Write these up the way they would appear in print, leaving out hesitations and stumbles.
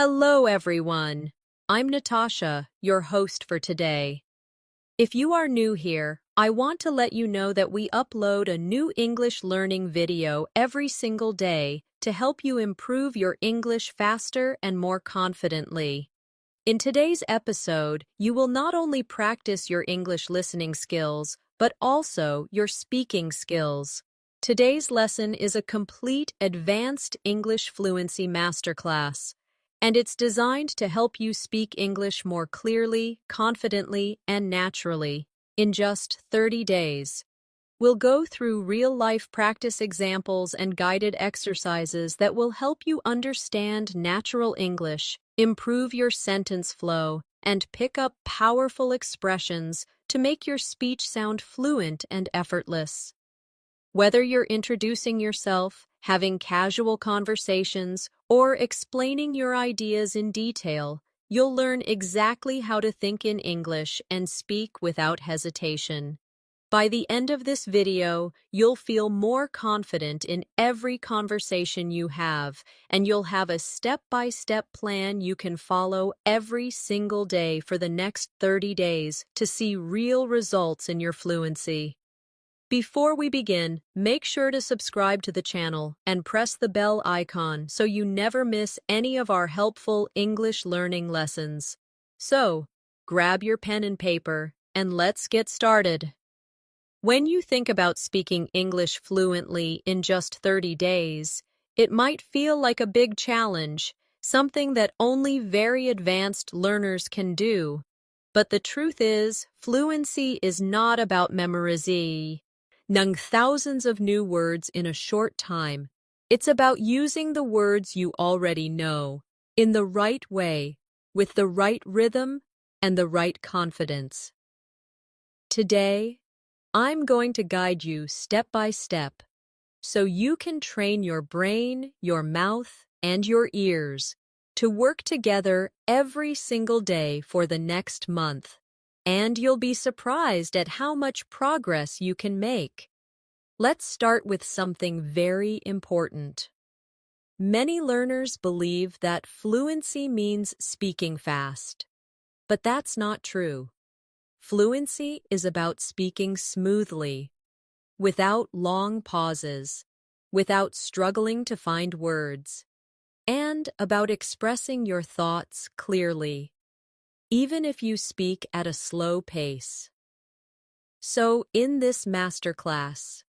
Hello, everyone. I'm Natasha, your host for today. If you are new here, I want to let you know that we upload a new English learning video every single day to help you improve your English faster and more confidently. In today's episode, you will not only practice your English listening skills, but also your speaking skills. Today's lesson is a complete advanced English fluency masterclass, and it's designed to help you speak English more clearly, confidently, and naturally in just 30 days. We'll go through real-life practice examples and guided exercises that will help you understand natural English, improve your sentence flow, and pick up powerful expressions to make your speech sound fluent and effortless. Whether you're introducing yourself, having casual conversations, or explaining your ideas in detail, you'll learn exactly how to think in English and speak without hesitation. By the end of this video, you'll feel more confident in every conversation you have, and you'll have a step-by-step plan you can follow every single day for the next 30 days to see real results in your fluency. Before we begin, make sure to subscribe to the channel and press the bell icon so you never miss any of our helpful English learning lessons. So, grab your pen and paper, and let's get started. When you think about speaking English fluently in just 30 days, it might feel like a big challenge, something that only very advanced learners can do. But the truth is, fluency is not about memorizing thousands of new words in a short time. It's about using the words you already know in the right way, with the right rhythm and the right confidence. Today, I'm going to guide you step by step so you can train your brain, your mouth, and your ears to work together every single day for the next month. And you'll be surprised at how much progress you can make. Let's start with something very important. Many learners believe that fluency means speaking fast, but that's not true. Fluency is about speaking smoothly, without long pauses, without struggling to find words, and about expressing your thoughts clearly, even if you speak at a slow pace. So, in this masterclass,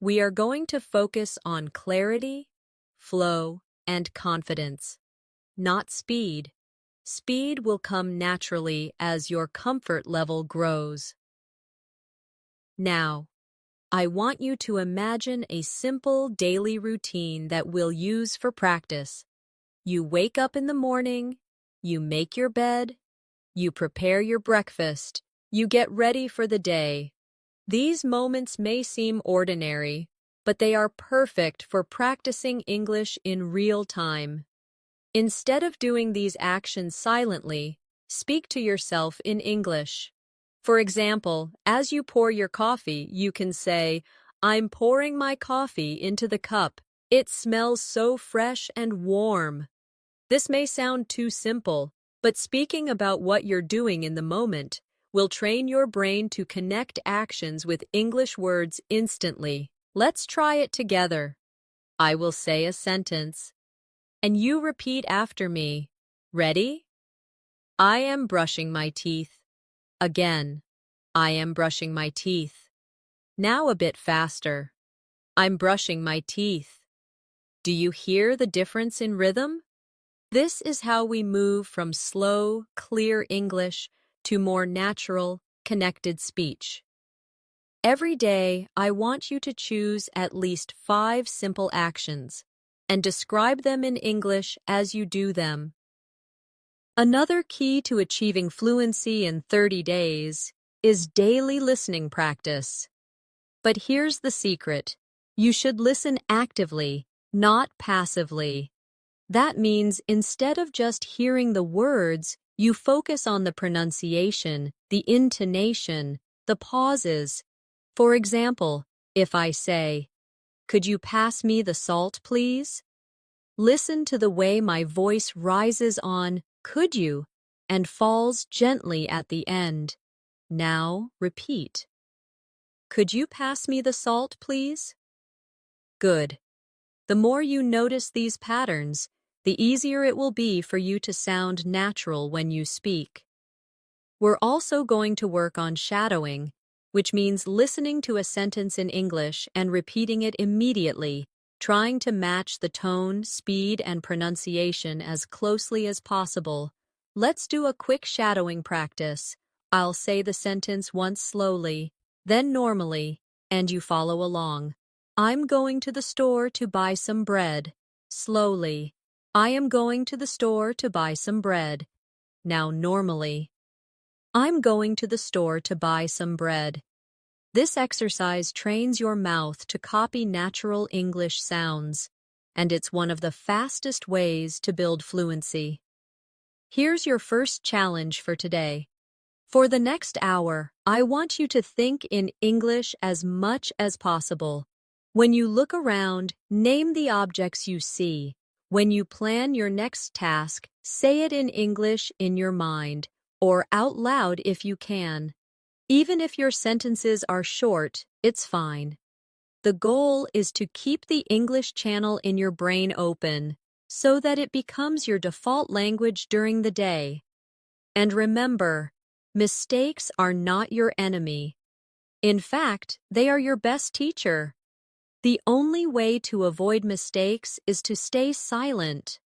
we are going to focus on clarity, flow, and confidence, not speed. Speed will come naturally as your comfort level grows. Now, I want you to imagine a simple daily routine that we'll use for practice. You wake up in the morning, you make your bed, you prepare your breakfast, you get ready for the day. These moments may seem ordinary, but they are perfect for practicing English in real time. Instead of doing these actions silently, speak to yourself in English. For example, as you pour your coffee, you can say, "I'm pouring my coffee into the cup. It smells so fresh and warm." This may sound too simple, but speaking about what you're doing in the moment will train your brain to connect actions with English words instantly. Let's try it together. I will say a sentence, and you repeat after me. Ready? I am brushing my teeth. Again, I am brushing my teeth. Now a bit faster. I'm brushing my teeth. Do you hear the difference in rhythm? This is how we move from slow, clear English to more natural, connected speech. Every day, I want you to choose at least 5 simple actions and describe them in English as you do them. Another key to achieving fluency in 30 days is daily listening practice. But here's the secret. You should listen actively, not passively. That means instead of just hearing the words, you focus on the pronunciation, the intonation, the pauses. For example, if I say, "Could you pass me the salt, please?" Listen to the way my voice rises on "could you" and falls gently at the end. Now repeat. Could you pass me the salt, please? Good. The more you notice these patterns, the easier it will be for you to sound natural when you speak. We're also going to work on shadowing, which means listening to a sentence in English and repeating it immediately, trying to match the tone, speed, and pronunciation as closely as possible. Let's do a quick shadowing practice. I'll say the sentence once slowly, then normally, and you follow along. I'm going to the store to buy some bread. Slowly. I am going to the store to buy some bread. Now normally. I'm going to the store to buy some bread. This exercise trains your mouth to copy natural English sounds, and it's one of the fastest ways to build fluency. Here's your first challenge for today. For the next hour, I want you to think in English as much as possible. When you look around, name the objects you see. When you plan your next task, say it in English in your mind, or out loud if you can. Even if your sentences are short, it's fine. The goal is to keep the English channel in your brain open so that it becomes your default language during the day. And remember, mistakes are not your enemy. In fact, they are your best teacher. The only way to avoid mistakes is to stay silent.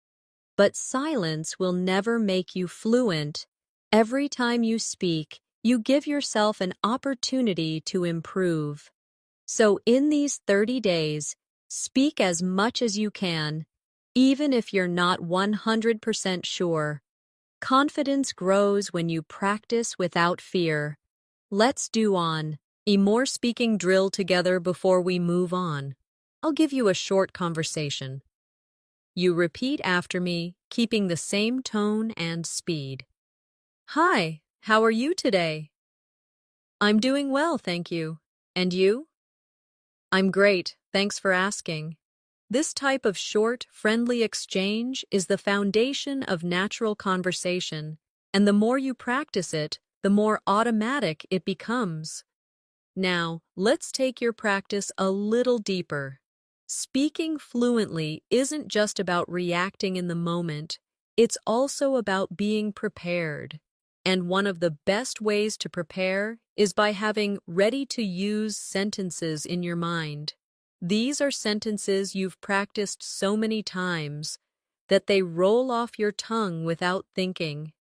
But silence will never make you fluent. Every time you speak, you give yourself an opportunity to improve. So in these 30 days, speak as much as you can, even if you're not 100% sure. Confidence grows when you practice without fear. Let's do a more speaking drill together before we move on. I'll give you a short conversation. You repeat after me, keeping the same tone and speed. Hi, how are you today? I'm doing well, thank you. And you? I'm great, thanks for asking. This type of short, friendly exchange is the foundation of natural conversation, and the more you practice it, the more automatic it becomes. Now, let's take your practice a little deeper. Speaking fluently isn't just about reacting in the moment, it's also about being prepared. And one of the best ways to prepare is by having ready-to-use sentences in your mind. These are sentences you've practiced so many times that they roll off your tongue without thinking.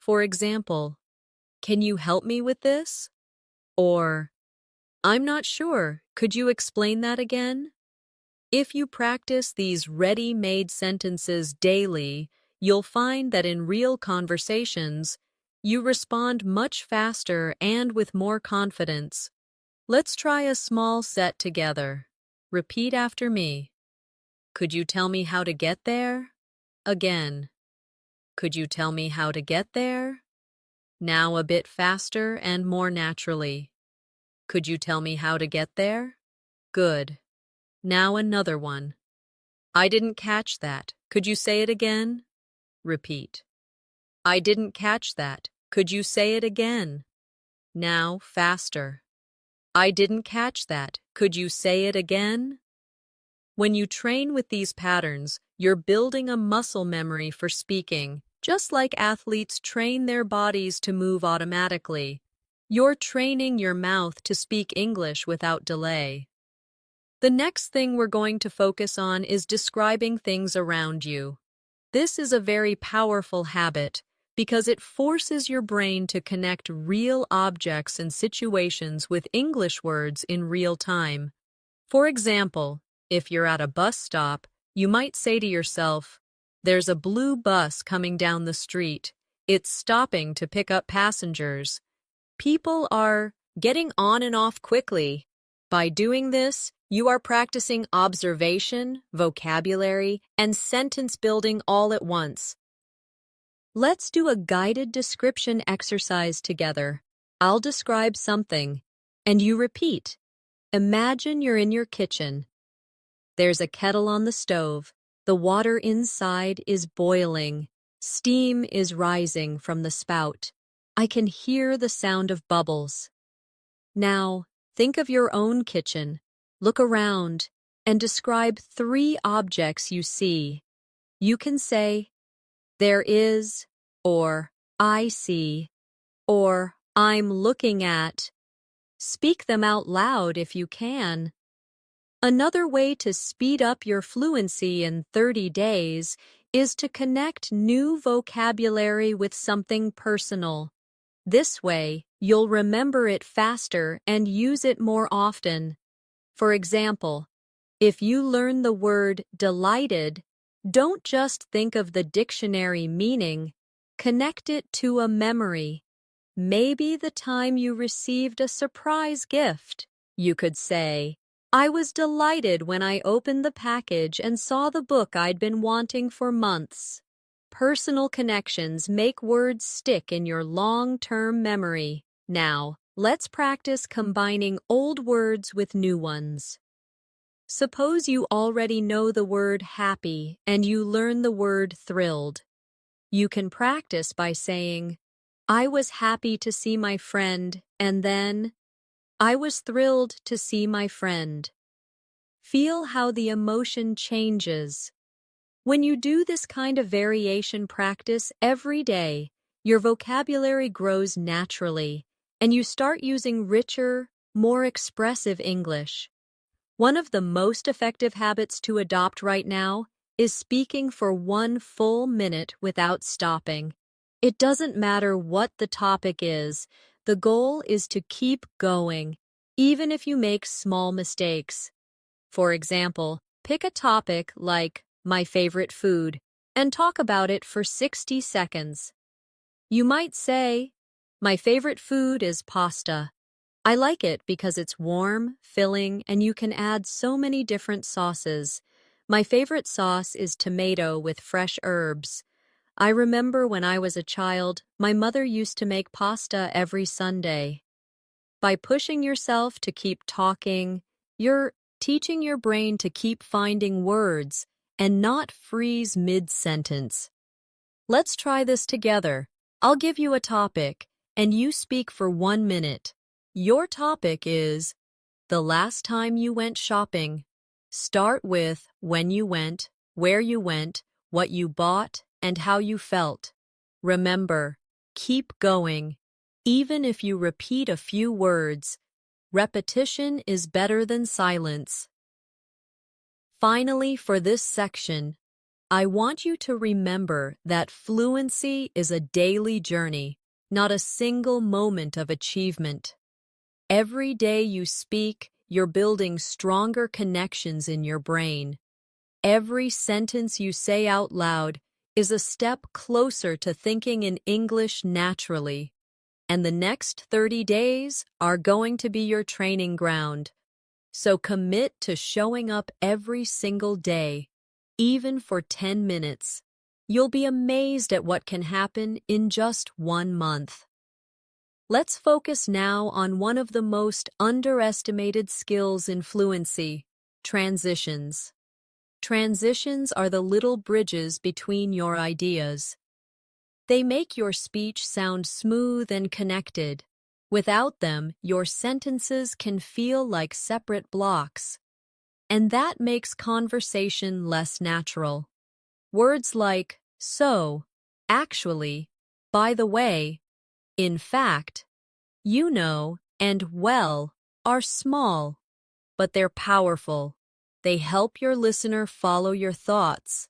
For example, can you help me with this? Or, I'm not sure, could you explain that again? If you practice these ready-made sentences daily, you'll find that in real conversations, you respond much faster and with more confidence. Let's try a small set together. Repeat after me. Could you tell me how to get there? Again. Could you tell me how to get there? Now a bit faster and more naturally. Could you tell me how to get there? Good. Now another one. I didn't catch that. Could you say it again? Repeat. I didn't catch that. Could you say it again? Now faster. I didn't catch that. Could you say it again? When you train with these patterns, you're building a muscle memory for speaking, just like athletes train their bodies to move automatically. You're training your mouth to speak English without delay. The next thing we're going to focus on is describing things around you. This is a very powerful habit because it forces your brain to connect real objects and situations with English words in real time. For example, if you're at a bus stop, you might say to yourself, "There's a blue bus coming down the street. It's stopping to pick up passengers." People are getting on and off quickly. By doing this, you are practicing observation, vocabulary, and sentence building all at once. Let's do a guided description exercise together. I'll describe something, and you repeat. Imagine you're in your kitchen. There's a kettle on the stove. The water inside is boiling. Steam is rising from the spout. I can hear the sound of bubbles. Now, think of your own kitchen. Look around and describe 3 objects you see. You can say, there is, or I see, or I'm looking at. Speak them out loud if you can. Another way to speed up your fluency in 30 days is to connect new vocabulary with something personal. This way, you'll remember it faster and use it more often. For example, if you learn the word delighted, don't just think of the dictionary meaning, connect it to a memory. Maybe the time you received a surprise gift. You could say, I was delighted when I opened the package and saw the book I'd been wanting for months. Personal connections make words stick in your long-term memory. Now, let's practice combining old words with new ones. Suppose you already know the word happy and you learn the word thrilled. You can practice by saying, I was happy to see my friend, and then, I was thrilled to see my friend. Feel how the emotion changes. When you do this kind of variation practice every day, your vocabulary grows naturally, and you start using richer, more expressive English. One of the most effective habits to adopt right now is speaking for 1 full minute without stopping. It doesn't matter what the topic is, the goal is to keep going, even if you make small mistakes. For example, pick a topic like my favorite food and talk about it for 60 seconds. You might say, my favorite food is pasta. I like it because it's warm, filling, and you can add so many different sauces. My favorite sauce is tomato with fresh herbs. I remember when I was a child, my mother used to make pasta every Sunday. By pushing yourself to keep talking, you're teaching your brain to keep finding words and not freeze mid-sentence. Let's try this together. I'll give you a topic, and you speak for 1 minute. Your topic is the last time you went shopping. Start with when you went, where you went, what you bought, and how you felt. Remember, keep going. Even if you repeat a few words, repetition is better than silence. Finally, for this section, I want you to remember that fluency is a daily journey, not a single moment of achievement. Every day you speak, you're building stronger connections in your brain. Every sentence you say out loud is a step closer to thinking in English naturally. And the next 30 days are going to be your training ground. So commit to showing up every single day, even for 10 minutes. You'll be amazed at what can happen in just 1 month. Let's focus now on one of the most underestimated skills in fluency, transitions. Transitions are the little bridges between your ideas. They make your speech sound smooth and connected. Without them, your sentences can feel like separate blocks. And that makes conversation less natural. Words like so, actually, by the way, in fact, you know, and well are small, but they're powerful. They help your listener follow your thoughts,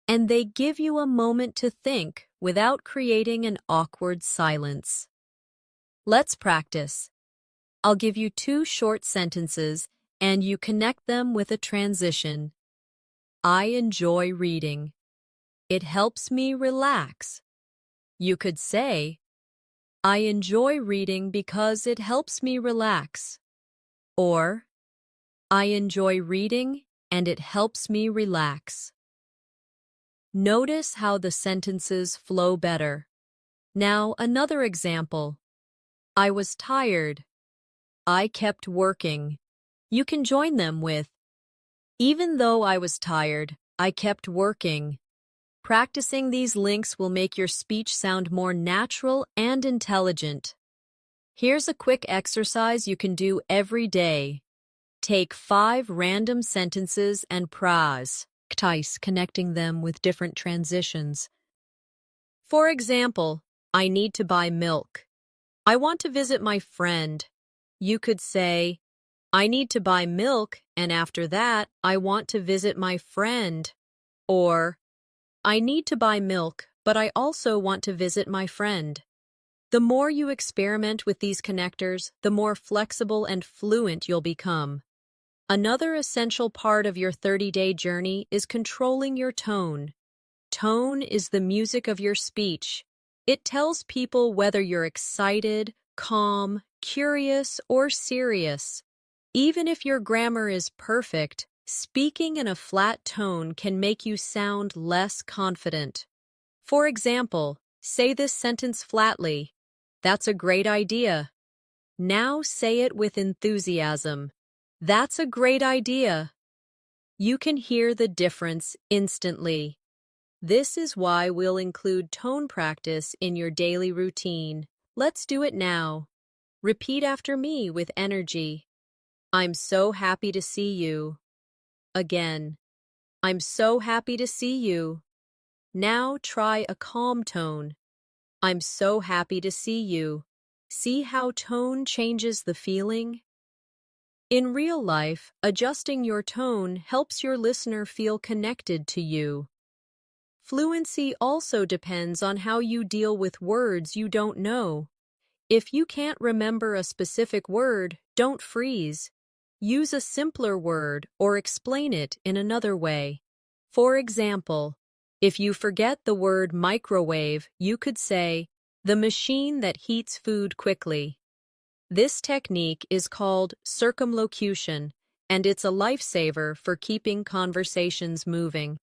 and they give you a moment to think without creating an awkward silence. Let's practice. I'll give you 2 short sentences, and you connect them with a transition. I enjoy reading. It helps me relax. You could say, I enjoy reading because it helps me relax. Or, I enjoy reading and it helps me relax. Notice how the sentences flow better. Now, another example. I was tired. I kept working. You can join them with, even though I was tired, I kept working. Practicing these links will make your speech sound more natural and intelligent. Here's a quick exercise you can do every day. Take 5 random sentences and practice connecting them with different transitions. For example, I need to buy milk. I want to visit my friend. You could say, I need to buy milk, and after that, I want to visit my friend. Or, I need to buy milk, but I also want to visit my friend. The more you experiment with these connectors, the more flexible and fluent you'll become. Another essential part of your 30-day journey is controlling your tone. Tone is the music of your speech. It tells people whether you're excited, calm, curious, or serious. Even if your grammar is perfect, speaking in a flat tone can make you sound less confident. For example, say this sentence flatly. That's a great idea. Now say it with enthusiasm. That's a great idea. You can hear the difference instantly. This is why we'll include tone practice in your daily routine. Let's do it now. Repeat after me with energy. I'm so happy to see you. Again. I'm so happy to see you. Now try a calm tone. I'm so happy to see you. See how tone changes the feeling? In real life, adjusting your tone helps your listener feel connected to you. Fluency also depends on how you deal with words you don't know. If you can't remember a specific word, don't freeze. Use a simpler word or explain it in another way. For example, if you forget the word microwave, you could say, the machine that heats food quickly. This technique is called circumlocution, and it's a lifesaver for keeping conversations moving.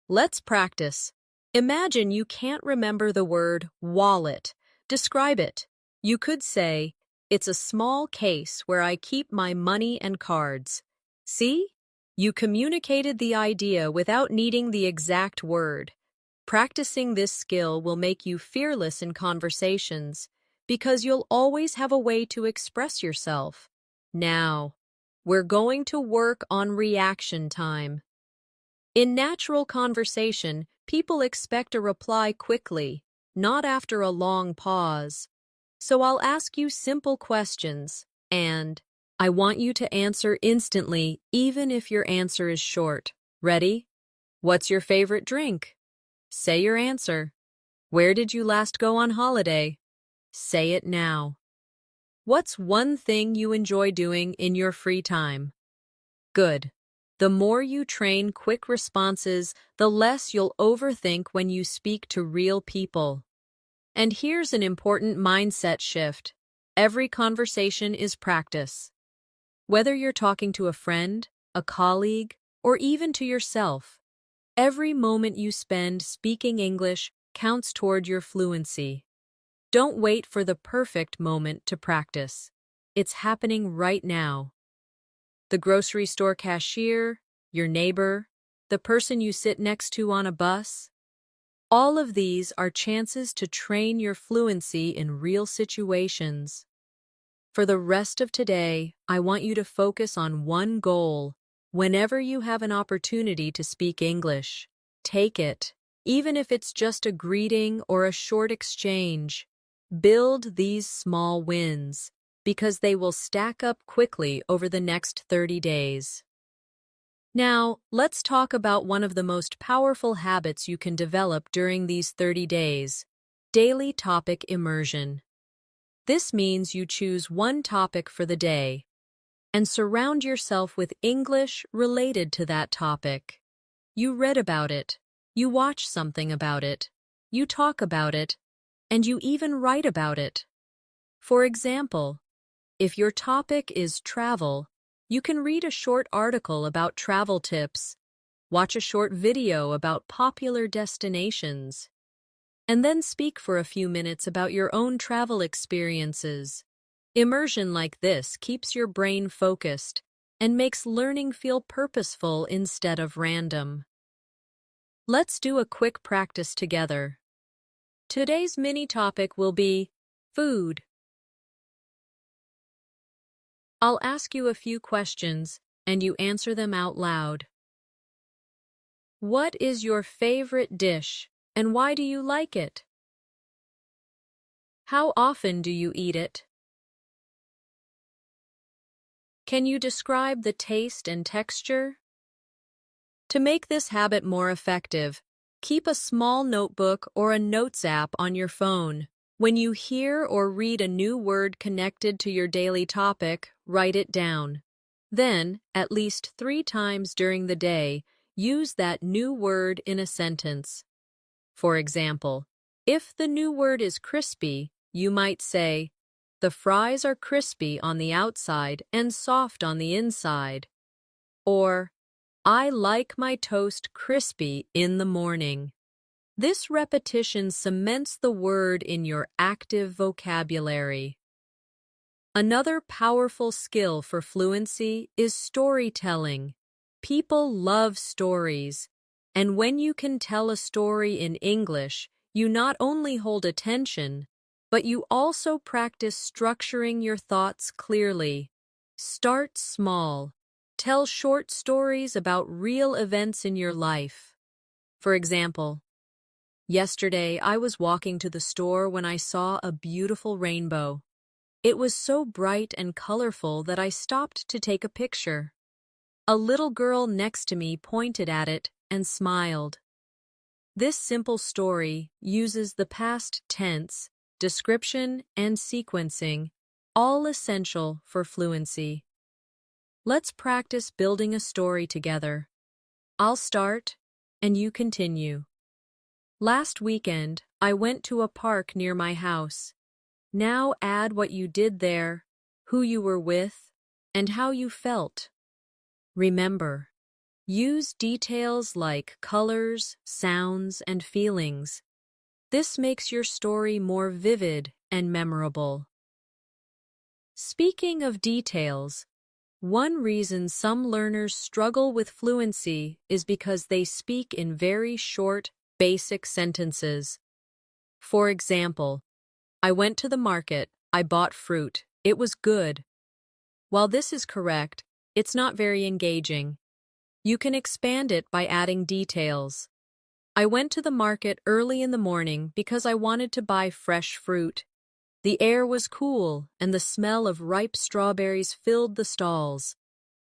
Let's practice. Imagine you can't remember the word wallet. Describe it. You could say, it's a small case where I keep my money and cards. See? You communicated the idea without needing the exact word. Practicing this skill will make you fearless in conversations because you'll always have a way to express yourself. Now, we're going to work on reaction time. In natural conversation, people expect a reply quickly, not after a long pause. So I'll ask you simple questions, and I want you to answer instantly, even if your answer is short. Ready? What's your favorite drink? Say your answer. Where did you last go on holiday? Say it now. What's one thing you enjoy doing in your free time? Good. The more you train quick responses, the less you'll overthink when you speak to real people. And here's an important mindset shift. Every conversation is practice. Whether you're talking to a friend, a colleague, or even to yourself, every moment you spend speaking English counts toward your fluency. Don't wait for the perfect moment to practice. It's happening right now. The grocery store cashier, your neighbor, the person you sit next to on a bus. All of these are chances to train your fluency in real situations. For the rest of today, I want you to focus on one goal. Whenever you have an opportunity to speak English, take it, even if it's just a greeting or a short exchange. Build these small wins, because they will stack up quickly over the next 30 days. Now, let's talk about one of the most powerful habits you can develop during these 30 days, daily topic immersion. This means you choose one topic for the day and surround yourself with English related to that topic. You read about it, you watch something about it, you talk about it, and you even write about it. For example, if your topic is travel, you can read a short article about travel tips, watch a short video about popular destinations, and then speak for a few minutes about your own travel experiences. Immersion like this keeps your brain focused and makes learning feel purposeful instead of random. Let's do a quick practice together. Today's mini topic will be food. I'll ask you a few questions, and you answer them out loud. What is your favorite dish, and why do you like it? How often do you eat it? Can you describe the taste and texture? To make this habit more effective, keep a small notebook or a notes app on your phone. When you hear or read a new word connected to your daily topic, write it down. Then, at least 3 times during the day, use that new word in a sentence. For example, if the new word is crispy, you might say, "The fries are crispy on the outside and soft on the inside." Or, "I like my toast crispy in the morning." This repetition cements the word in your active vocabulary. Another powerful skill for fluency is storytelling. People love stories, and when you can tell a story in English, you not only hold attention, but you also practice structuring your thoughts clearly. Start small. Tell short stories about real events in your life. For example, yesterday I was walking to the store when I saw a beautiful rainbow. It was so bright and colorful that I stopped to take a picture. A little girl next to me pointed at it and smiled. This simple story uses the past tense, description, and sequencing, all essential for fluency. Let's practice building a story together. I'll start, and you continue. Last weekend, I went to a park near my house. Now add what you did there, who you were with, and how you felt. Remember, use details like colors, sounds, and feelings. This makes your story more vivid and memorable. Speaking of details, one reason some learners struggle with fluency is because they speak in very short, basic sentences. For example, "I went to the market, I bought fruit, it was good." While this is correct, it's not very engaging. You can expand it by adding details. "I went to the market early in the morning because I wanted to buy fresh fruit. The air was cool, and the smell of ripe strawberries filled the stalls.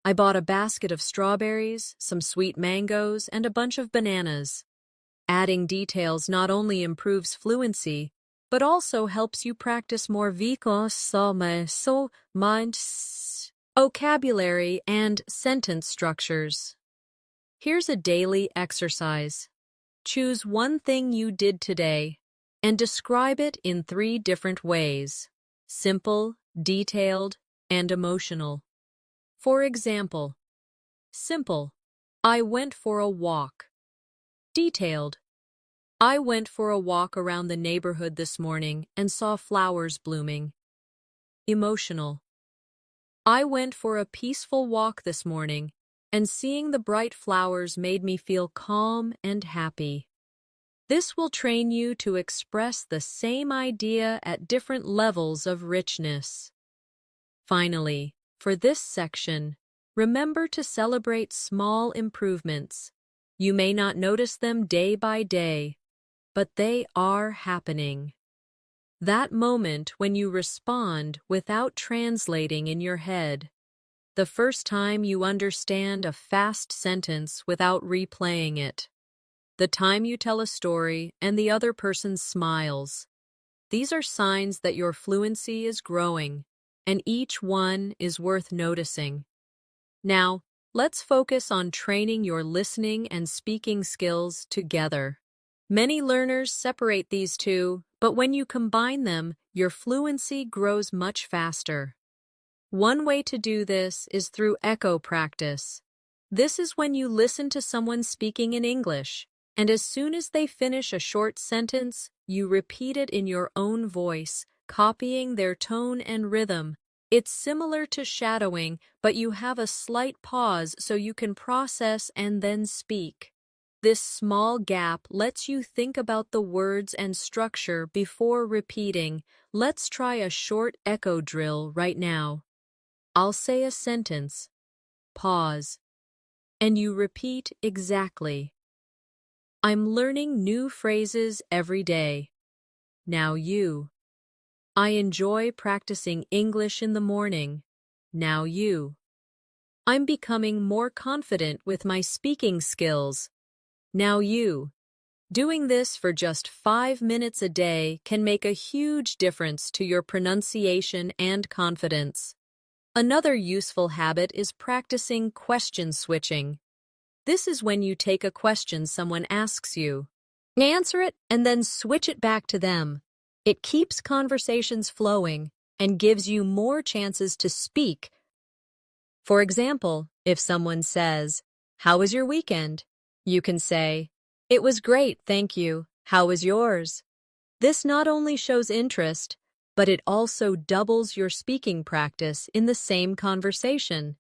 I bought a basket of strawberries, some sweet mangoes, and a bunch of bananas." Adding details not only improves fluency, but also helps you practice more vocabulary and sentence structures. Here's a daily exercise. Choose one thing you did today and describe it in 3 different ways: simple, detailed, and emotional. For example, simple, "I went for a walk." Detailed, "I went for a walk around the neighborhood this morning and saw flowers blooming." Emotional, "I went for a peaceful walk this morning, and seeing the bright flowers made me feel calm and happy." This will train you to express the same idea at different levels of richness. Finally, for this section, remember to celebrate small improvements. You may not notice them day by day, but they are happening. That moment when you respond without translating in your head. The first time you understand a fast sentence without replaying it. The time you tell a story and the other person smiles. These are signs that your fluency is growing, and each one is worth noticing. Now, let's focus on training your listening and speaking skills together. Many learners separate these two, but when you combine them, your fluency grows much faster. One way to do this is through echo practice. This is when you listen to someone speaking in English, and as soon as they finish a short sentence, you repeat it in your own voice, copying their tone and rhythm. It's similar to shadowing, but you have a slight pause so you can process and then speak. This small gap lets you think about the words and structure before repeating. Let's try a short echo drill right now. I'll say a sentence, pause, and you repeat exactly. I'm learning new phrases every day. Now you. I enjoy practicing English in the morning. Now you. I'm becoming more confident with my speaking skills. Now you. Doing this for just 5 minutes a day can make a huge difference to your pronunciation and confidence. Another useful habit is practicing question switching. This is when you take a question someone asks you, answer it, and then switch it back to them. It keeps conversations flowing and gives you more chances to speak. For example, if someone says, "How was your weekend?" you can say, "It was great, thank you. How was yours?" This not only shows interest, but it also doubles your speaking practice in the same conversation.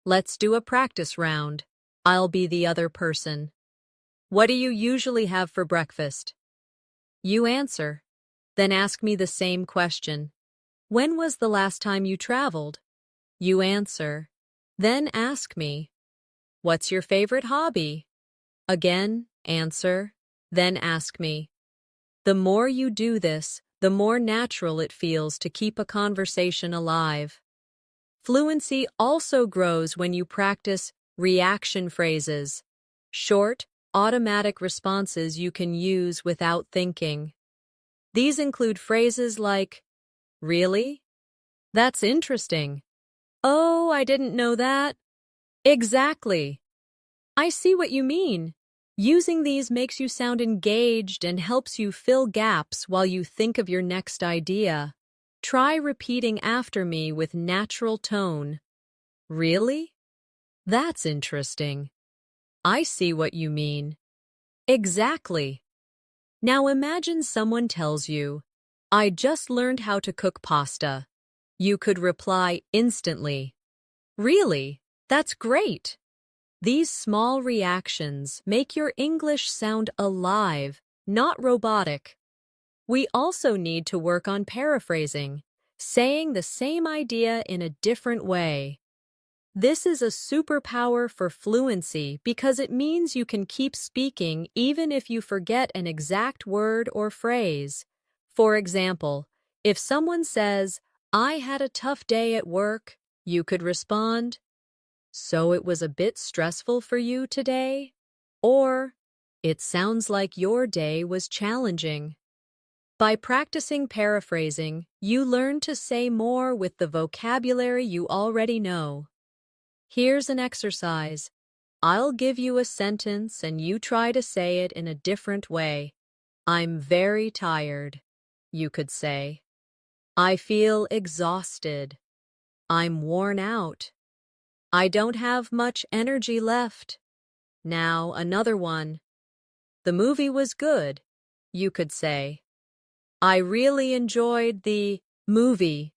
Let's do a practice round. I'll be the other person. What do you usually have for breakfast? You answer. Then ask me the same question. When was the last time you traveled? You answer. Then ask me. What's your favorite hobby? Again, answer. Then ask me. The more you do this, the more natural it feels to keep a conversation alive. Fluency also grows when you practice reaction phrases, short, automatic responses you can use without thinking. These include phrases like, "Really? That's interesting. Oh, I didn't know that." Exactly. I see what you mean. Using these makes you sound engaged and helps you fill gaps while you think of your next idea. Try repeating after me with natural tone. Really? That's interesting. I see what you mean. Exactly. Now imagine someone tells you, "I just learned how to cook pasta." You could reply instantly, "Really? That's great." These small reactions make your English sound alive, not robotic. We also need to work on paraphrasing, saying the same idea in a different way. This is a superpower for fluency because it means you can keep speaking even if you forget an exact word or phrase. For example, if someone says, "I had a tough day at work," you could respond, "So it was a bit stressful for you today?" Or, "It sounds like your day was challenging." By practicing paraphrasing, you learn to say more with the vocabulary you already know. Here's an exercise. I'll give you a sentence and you try to say it in a different way. I'm very tired. You could say, I feel exhausted. I'm worn out. I don't have much energy left. Now another one. The movie was good. You could say, I really enjoyed the movie.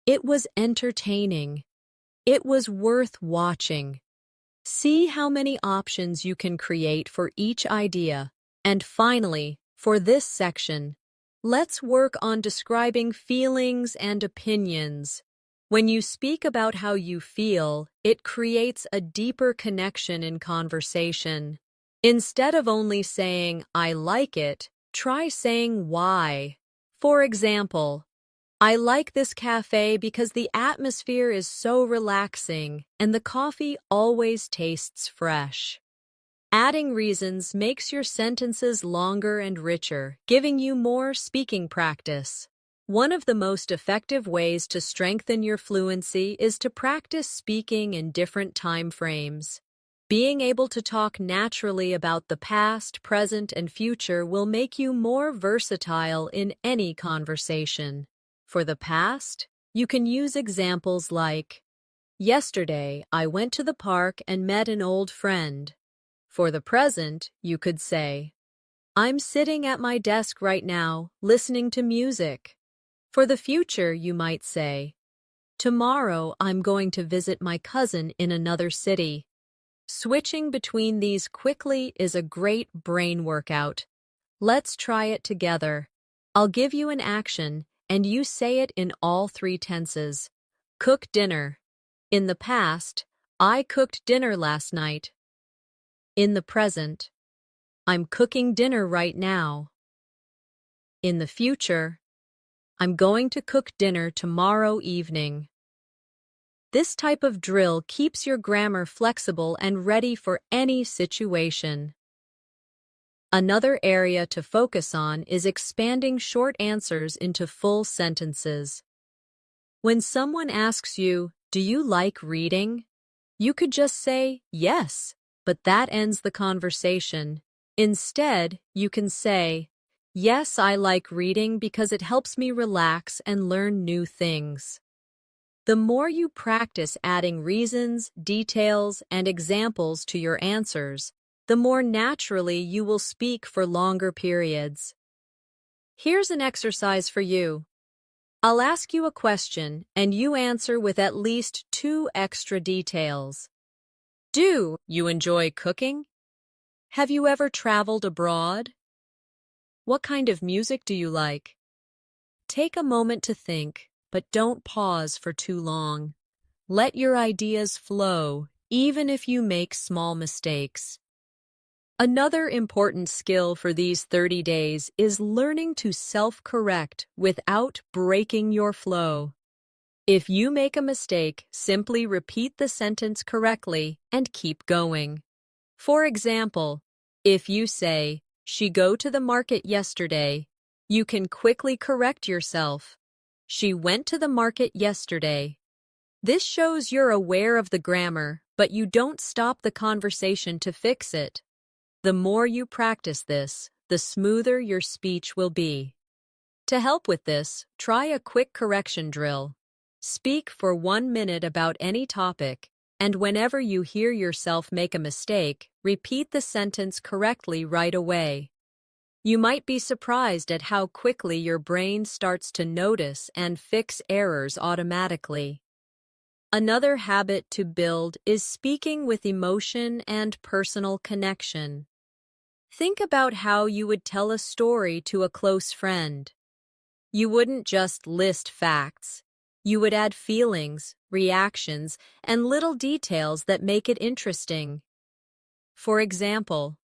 It was entertaining. It was worth watching. See how many options you can create for each idea. And finally, for this section, let's work on describing feelings and opinions. When you speak about how you feel, it creates a deeper connection in conversation. Instead of only saying, I like it, try saying why. For example, I like this cafe because the atmosphere is so relaxing and the coffee always tastes fresh. Adding reasons makes your sentences longer and richer, giving you more speaking practice. One of the most effective ways to strengthen your fluency is to practice speaking in different time frames. Being able to talk naturally about the past, present, and future will make you more versatile in any conversation. For the past, you can use examples like, yesterday, I went to the park and met an old friend. For the present, you could say, I'm sitting at my desk right now, listening to music. For the future, you might say, tomorrow I'm going to visit my cousin in another city. Switching between these quickly is a great brain workout. Let's try it together. I'll give you an action, and you say it in all three tenses. Cook dinner. In the past, I cooked dinner last night. In the present, I'm cooking dinner right now. In the future, I'm going to cook dinner tomorrow evening. This type of drill keeps your grammar flexible and ready for any situation. Another area to focus on is expanding short answers into full sentences. When someone asks you, "Do you like reading?" you could just say, "Yes," but that ends the conversation. Instead, you can say, "Yes, I like reading because it helps me relax and learn new things." The more you practice adding reasons, details, and examples to your answers, the more naturally you will speak for longer periods. Here's an exercise for you. I'll ask you a question, and you answer with at least 2 extra details. Do you enjoy cooking? Have you ever traveled abroad? What kind of music do you like? Take a moment to think, but don't pause for too long. Let your ideas flow, even if you make small mistakes. Another important skill for these 30 days is learning to self-correct without breaking your flow. If you make a mistake, simply repeat the sentence correctly and keep going. For example, if you say, "She go to the market yesterday," you can quickly correct yourself. "She went to the market yesterday." This shows you're aware of the grammar, but you don't stop the conversation to fix it. The more you practice this, the smoother your speech will be. To help with this, try a quick correction drill. Speak for 1 minute about any topic, and whenever you hear yourself make a mistake, repeat the sentence correctly right away. You might be surprised at how quickly your brain starts to notice and fix errors automatically. Another habit to build is speaking with emotion and personal connection. Think about how you would tell a story to a close friend. You wouldn't just list facts. You would add feelings, reactions, and little details that make it interesting. For example,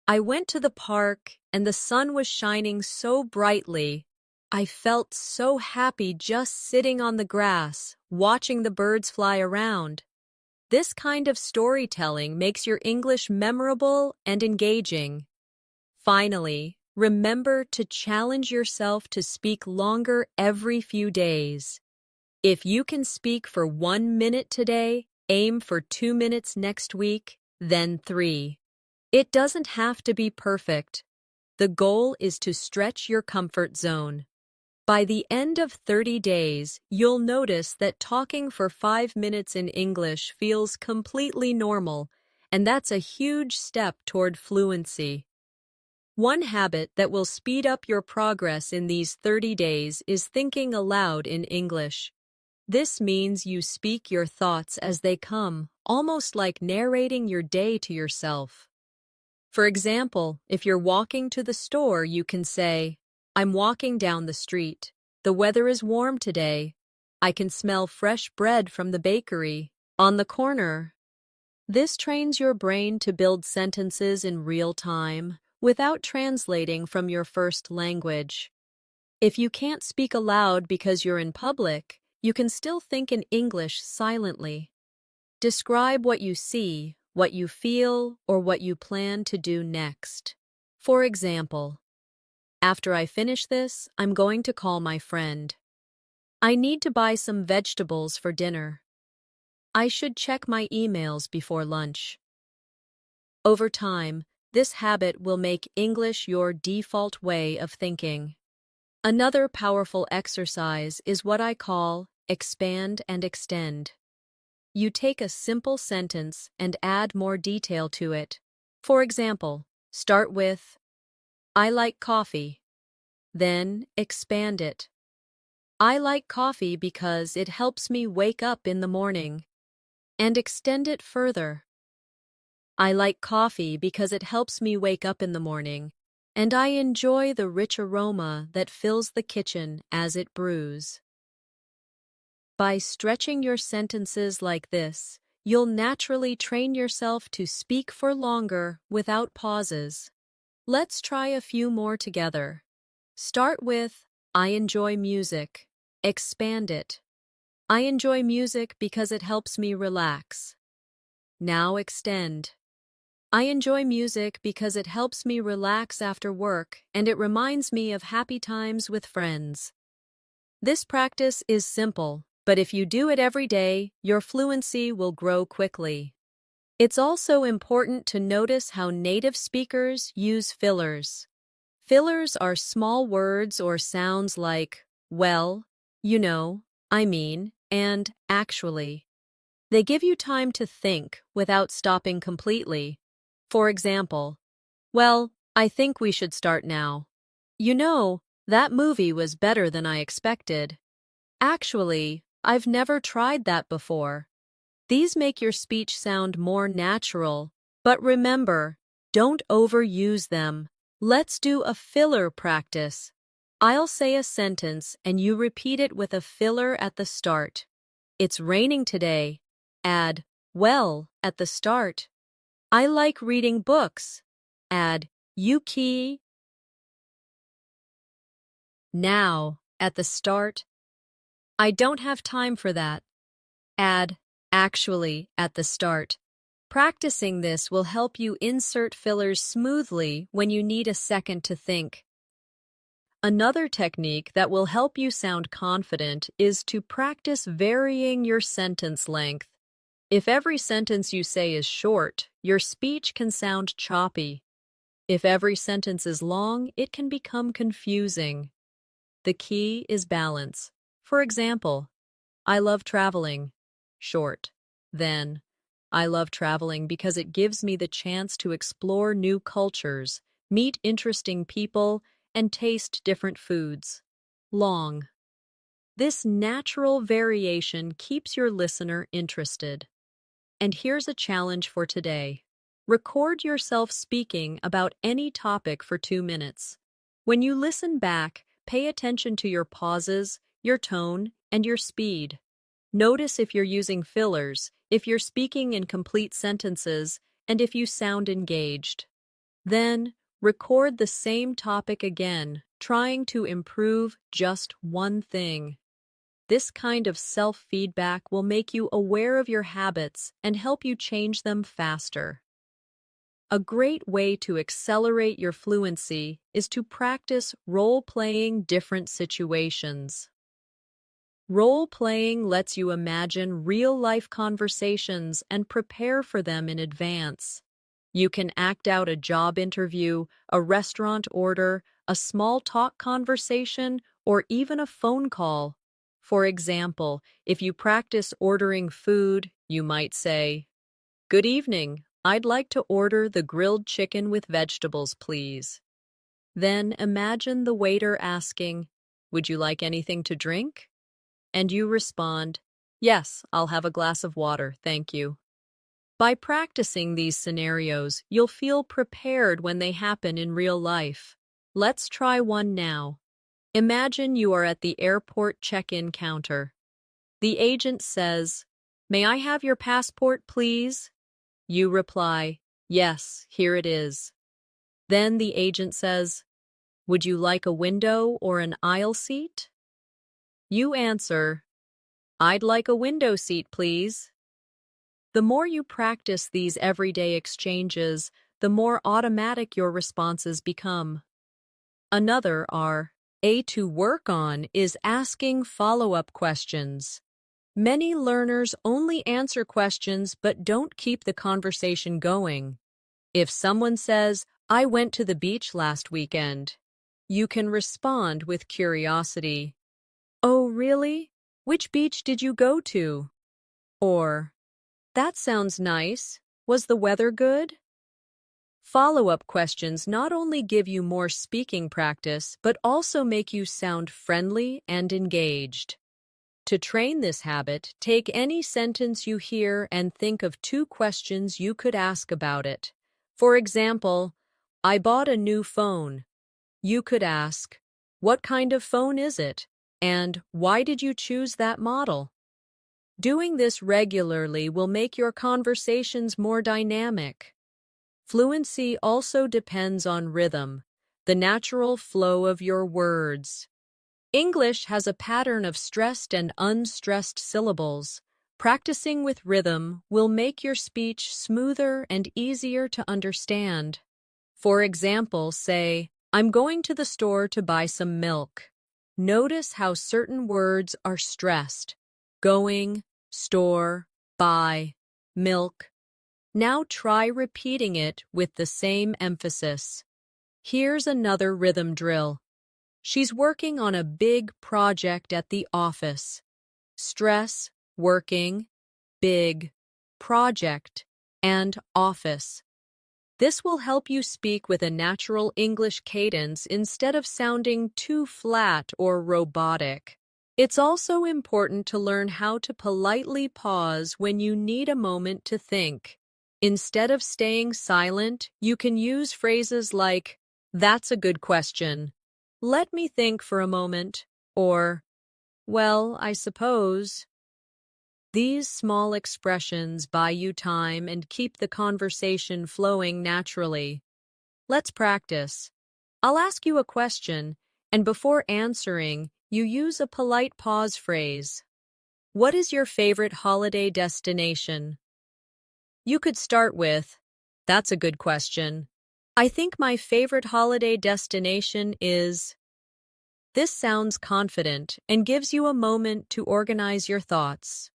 "I went to the park and the sun was shining so brightly. I felt so happy just sitting on the grass, watching the birds fly around." This kind of storytelling makes your English memorable and engaging. Finally, remember to challenge yourself to speak longer every few days. If you can speak for 1 minute today, aim for 2 minutes next week, then 3. It doesn't have to be perfect. The goal is to stretch your comfort zone. By the end of 30 days, you'll notice that talking for 5 minutes in English feels completely normal, and that's a huge step toward fluency. One habit that will speed up your progress in these 30 days is thinking aloud in English. This means you speak your thoughts as they come, almost like narrating your day to yourself. For example, if you're walking to the store, you can say, "I'm walking down the street. The weather is warm today. I can smell fresh bread from the bakery on the corner." This trains your brain to build sentences in real time without translating from your first language. If you can't speak aloud because you're in public, you can still think in English silently. Describe what you see, what you feel, or what you plan to do next. For example, "After I finish this, I'm going to call my friend. I need to buy some vegetables for dinner. I should check my emails before lunch." Over time, this habit will make English your default way of thinking. Another powerful exercise is what I call expand and extend. You take a simple sentence and add more detail to it. For example, start with, "I like coffee." Then expand it. "I like coffee because it helps me wake up in the morning." and extend it further. I like coffee because it helps me wake up in the morning, and I enjoy the rich aroma that fills the kitchen as it brews. By stretching your sentences like this, you'll naturally train yourself to speak for longer without pauses. Let's try a few more together. Start with, I enjoy music. Expand it. I enjoy music because it helps me relax. Now extend. I enjoy music because it helps me relax after work and it reminds me of happy times with friends. This practice is simple, but if you do it every day, your fluency will grow quickly. It's also important to notice how native speakers use fillers. Fillers are small words or sounds like, well, you know, I mean, and actually. They give you time to think without stopping completely. For example, well, I think we should start now. You know, that movie was better than I expected. Actually, I've never tried that before. These make your speech sound more natural, but remember, don't overuse them. Let's do a filler practice. I'll say a sentence and you repeat it with a filler at the start. It's raining today. Add, well, at the start. I like reading books. Add, Yuki. Now, at the start. I don't have time for that. Add, actually, at the start. Practicing this will help you insert fillers smoothly when you need a second to think. Another technique that will help you sound confident is to practice varying your sentence length. If every sentence you say is short, your speech can sound choppy. If every sentence is long, it can become confusing. The key is balance. For example, I love traveling. Short. Then, I love traveling because it gives me the chance to explore new cultures, meet interesting people, and taste different foods. Long. This natural variation keeps your listener interested. And here's a challenge for today. Record yourself speaking about any topic for 2 minutes. When you listen back, pay attention to your pauses, your tone, and your speed. Notice if you're using fillers, if you're speaking in complete sentences, and if you sound engaged. Then, record the same topic again, trying to improve just one thing. This kind of self-feedback will make you aware of your habits and help you change them faster. A great way to accelerate your fluency is to practice role-playing different situations. Role-playing lets you imagine real-life conversations and prepare for them in advance. You can act out a job interview, a restaurant order, a small talk conversation, or even a phone call. For example, if you practice ordering food, you might say, "Good evening, I'd like to order the grilled chicken with vegetables, please." Then imagine the waiter asking, "Would you like anything to drink?" And you respond, "Yes, I'll have a glass of water, thank you." By practicing these scenarios, you'll feel prepared when they happen in real life. Let's try one now. Imagine you are at the airport check-in counter. The agent says, "May I have your passport, please?" You reply, "Yes, here it is." Then the agent says, "Would you like a window or an aisle seat?" You answer, "I'd like a window seat, please." The more you practice these everyday exchanges, the more automatic your responses become. Another to work on is asking follow-up questions. Many learners only answer questions but don't keep the conversation going. If someone says, "I went to the beach last weekend," you can respond with curiosity. "Oh, really? Which beach did you go to?" Or, "That sounds nice. Was the weather good?" Follow-up questions not only give you more speaking practice, but also make you sound friendly and engaged. To train this habit, take any sentence you hear and think of 2 questions you could ask about it. For example, I bought a new phone. You could ask, what kind of phone is it? And why did you choose that model? Doing this regularly will make your conversations more dynamic. Fluency also depends on rhythm, the natural flow of your words. English has a pattern of stressed and unstressed syllables. Practicing with rhythm will make your speech smoother and easier to understand. For example, say, I'm going to the store to buy some milk. Notice how certain words are stressed. Going, store, buy, milk. Now try repeating it with the same emphasis. Here's another rhythm drill. She's working on a big project at the office. Stress, working, big, project, and office. This will help you speak with a natural English cadence instead of sounding too flat or robotic. It's also important to learn how to politely pause when you need a moment to think. Instead of staying silent, you can use phrases like, "That's a good question. Let me think for a moment," or, "Well, I suppose." These small expressions buy you time and keep the conversation flowing naturally. Let's practice. I'll ask you a question, and before answering, you use a polite pause phrase. What is your favorite holiday destination? You could start with, "That's a good question. I think my favorite holiday destination is..." This sounds confident and gives you a moment to organize your thoughts.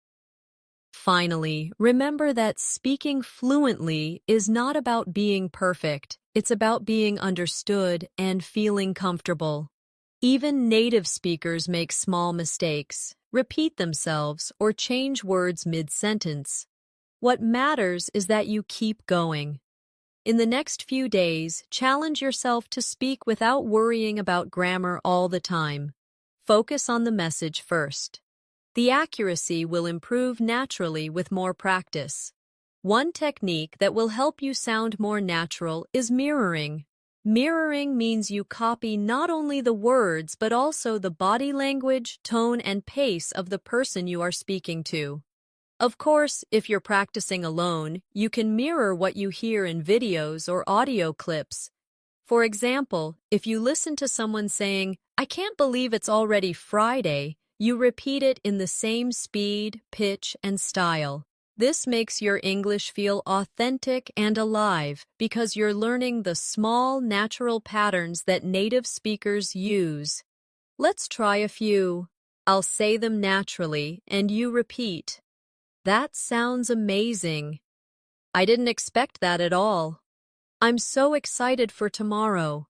Finally, remember that speaking fluently is not about being perfect. It's about being understood and feeling comfortable. Even native speakers make small mistakes, repeat themselves, or change words mid-sentence. What matters is that you keep going. In the next few days, challenge yourself to speak without worrying about grammar all the time. Focus on the message first. The accuracy will improve naturally with more practice. One technique that will help you sound more natural is mirroring. Mirroring means you copy not only the words but also the body language, tone, and pace of the person you are speaking to. Of course, if you're practicing alone, you can mirror what you hear in videos or audio clips. For example, if you listen to someone saying, "I can't believe it's already Friday," you repeat it in the same speed, pitch, and style. This makes your English feel authentic and alive because you're learning the small, natural patterns that native speakers use. Let's try a few. I'll say them naturally, and you repeat. That sounds amazing. I didn't expect that at all. I'm so excited for tomorrow.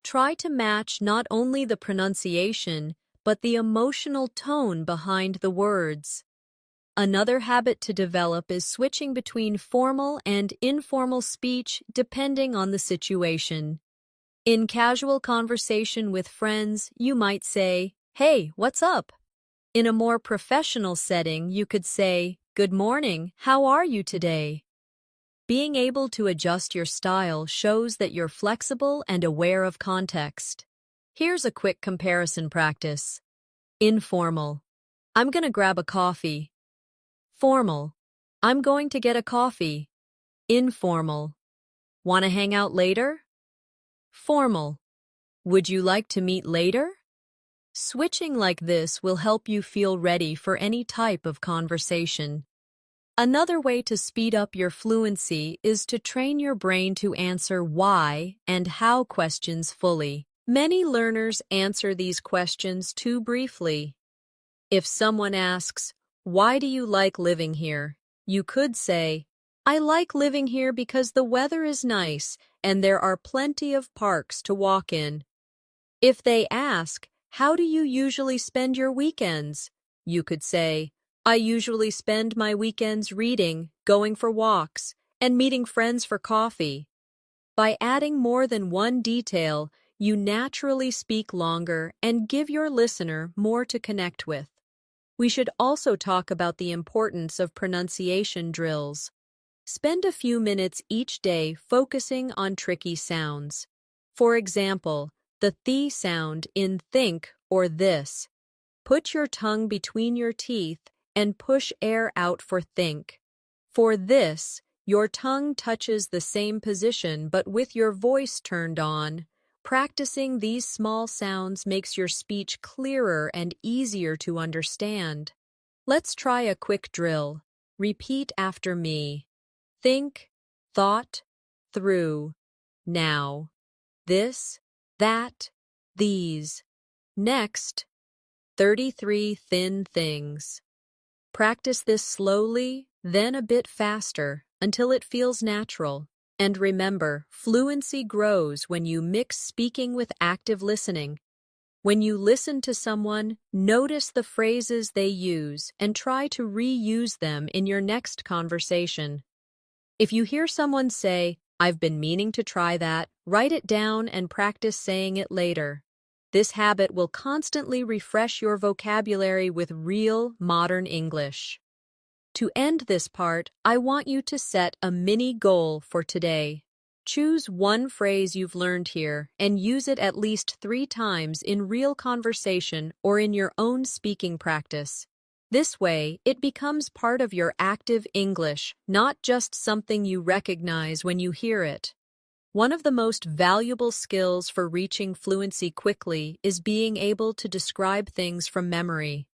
Try to match not only the pronunciation, but the emotional tone behind the words. Another habit to develop is switching between formal and informal speech depending on the situation. In casual conversation with friends, you might say, "Hey, what's up?" In a more professional setting, you could say, "Good morning, how are you today?" Being able to adjust your style shows that you're flexible and aware of context. Here's a quick comparison practice. Informal. I'm gonna grab a coffee. Formal. I'm going to get a coffee. Informal. Wanna hang out later? Formal. Would you like to meet later? Switching like this will help you feel ready for any type of conversation. Another way to speed up your fluency is to train your brain to answer why and how questions fully. Many learners answer these questions too briefly. If someone asks, "Why do you like living here?" you could say, "I like living here because the weather is nice and there are plenty of parks to walk in." If they ask, "How do you usually spend your weekends?" you could say, "I usually spend my weekends reading, going for walks, and meeting friends for coffee." By adding more than one detail, you naturally speak longer and give your listener more to connect with. We should also talk about the importance of pronunciation drills. Spend a few minutes each day focusing on tricky sounds. For example, the th sound in think or this. Put your tongue between your teeth and push air out for think. For this, your tongue touches the same position but with your voice turned on. Practicing these small sounds makes your speech clearer and easier to understand. Let's try a quick drill. Repeat after me. Think, thought, through, now. This, that, these. Next, 33 thin things. Practice this slowly, then a bit faster, until it feels natural. And remember, fluency grows when you mix speaking with active listening. When you listen to someone, notice the phrases they use and try to reuse them in your next conversation. If you hear someone say, "I've been meaning to try that," write it down and practice saying it later. This habit will constantly refresh your vocabulary with real, modern English. To end this part, I want you to set a mini goal for today. Choose one phrase you've learned here and use it at least 3 times in real conversation or in your own speaking practice. This way, it becomes part of your active English, not just something you recognize when you hear it. One of the most valuable skills for reaching fluency quickly is being able to describe things from memory.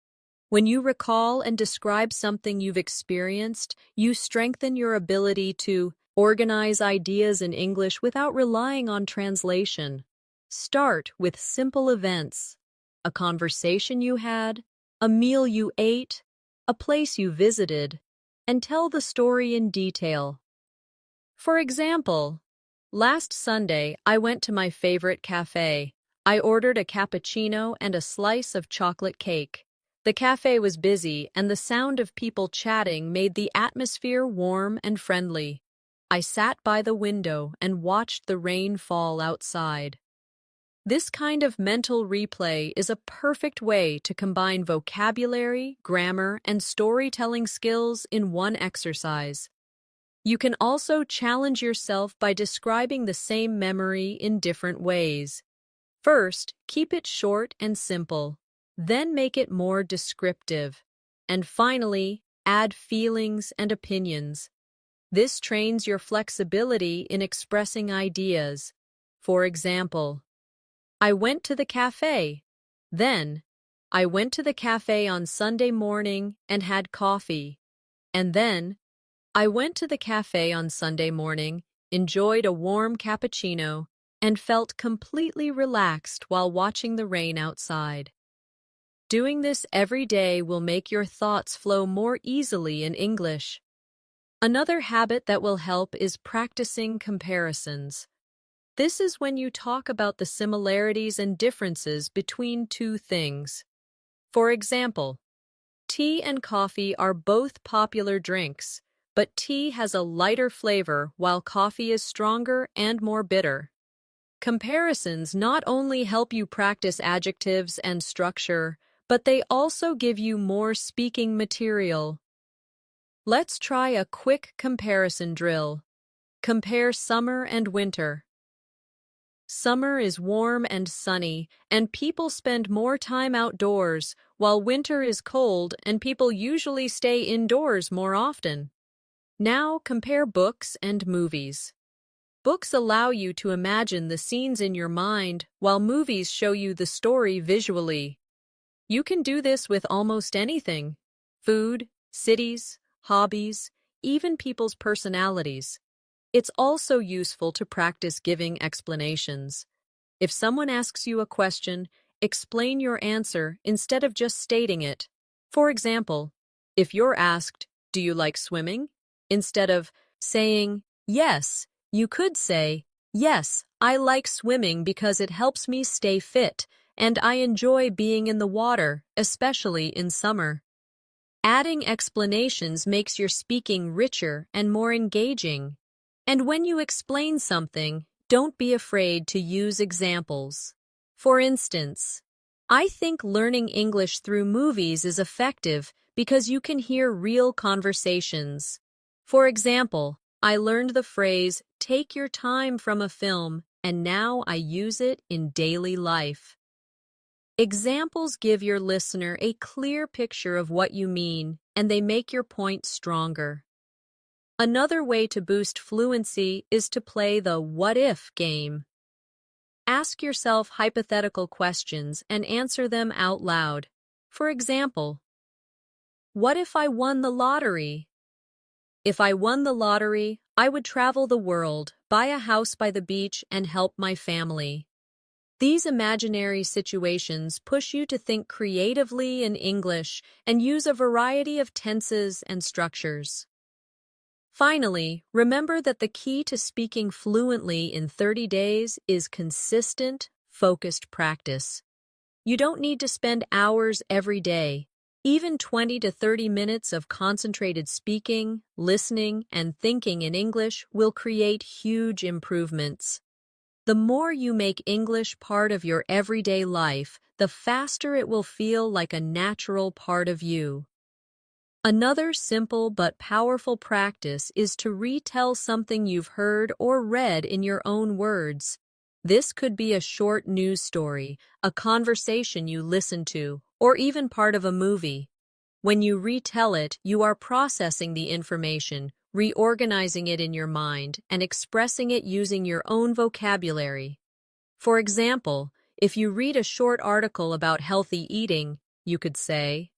When you recall and describe something you've experienced, you strengthen your ability to organize ideas in English without relying on translation. Start with simple events: a conversation you had, a meal you ate, a place you visited, and tell the story in detail. For example, last Sunday I went to my favorite cafe. I ordered a cappuccino and a slice of chocolate cake. The cafe was busy, and the sound of people chatting made the atmosphere warm and friendly. I sat by the window and watched the rain fall outside. This kind of mental replay is a perfect way to combine vocabulary, grammar, and storytelling skills in one exercise. You can also challenge yourself by describing the same memory in different ways. First, keep it short and simple. Then make it more descriptive. And finally, add feelings and opinions. This trains your flexibility in expressing ideas. For example, I went to the cafe. Then, I went to the cafe on Sunday morning and had coffee. And then, I went to the cafe on Sunday morning, enjoyed a warm cappuccino, and felt completely relaxed while watching the rain outside. Doing this every day will make your thoughts flow more easily in English. Another habit that will help is practicing comparisons. This is when you talk about the similarities and differences between two things. For example, tea and coffee are both popular drinks, but tea has a lighter flavor while coffee is stronger and more bitter. Comparisons not only help you practice adjectives and structure, but they also give you more speaking material. Let's try a quick comparison drill. Compare summer and winter. Summer is warm and sunny, and people spend more time outdoors, while winter is cold and people usually stay indoors more often. Now compare books and movies. Books allow you to imagine the scenes in your mind, while movies show you the story visually. You can do this with almost anything: food, cities, hobbies, even people's personalities. It's also useful to practice giving explanations. If someone asks you a question, explain your answer instead of just stating it. For example, if you're asked, "Do you like swimming?" instead of saying, "Yes," you could say, "Yes, I like swimming because it helps me stay fit, and I enjoy being in the water, especially in summer." Adding explanations makes your speaking richer and more engaging. And when you explain something, don't be afraid to use examples. For instance, I think learning English through movies is effective because you can hear real conversations. For example, I learned the phrase, take your time from a film, and now I use it in daily life. Examples give your listener a clear picture of what you mean, and they make your point stronger. Another way to boost fluency is to play the what if game. Ask yourself hypothetical questions and answer them out loud. For example, what if I won the lottery? If I won the lottery, I would travel the world, buy a house by the beach, and help my family. These imaginary situations push you to think creatively in English and use a variety of tenses and structures. Finally, remember that the key to speaking fluently in 30 days is consistent, focused practice. You don't need to spend hours every day. Even 20 to 30 minutes of concentrated speaking, listening, and thinking in English will create huge improvements. The more you make English part of your everyday life, the faster it will feel like a natural part of you. Another simple but powerful practice is to retell something you've heard or read in your own words. This could be a short news story, a conversation you listened to, or even part of a movie. When you retell it, you are processing the information, reorganizing it in your mind, and expressing it using your own vocabulary. For example, if you read a short article about healthy eating, you could say,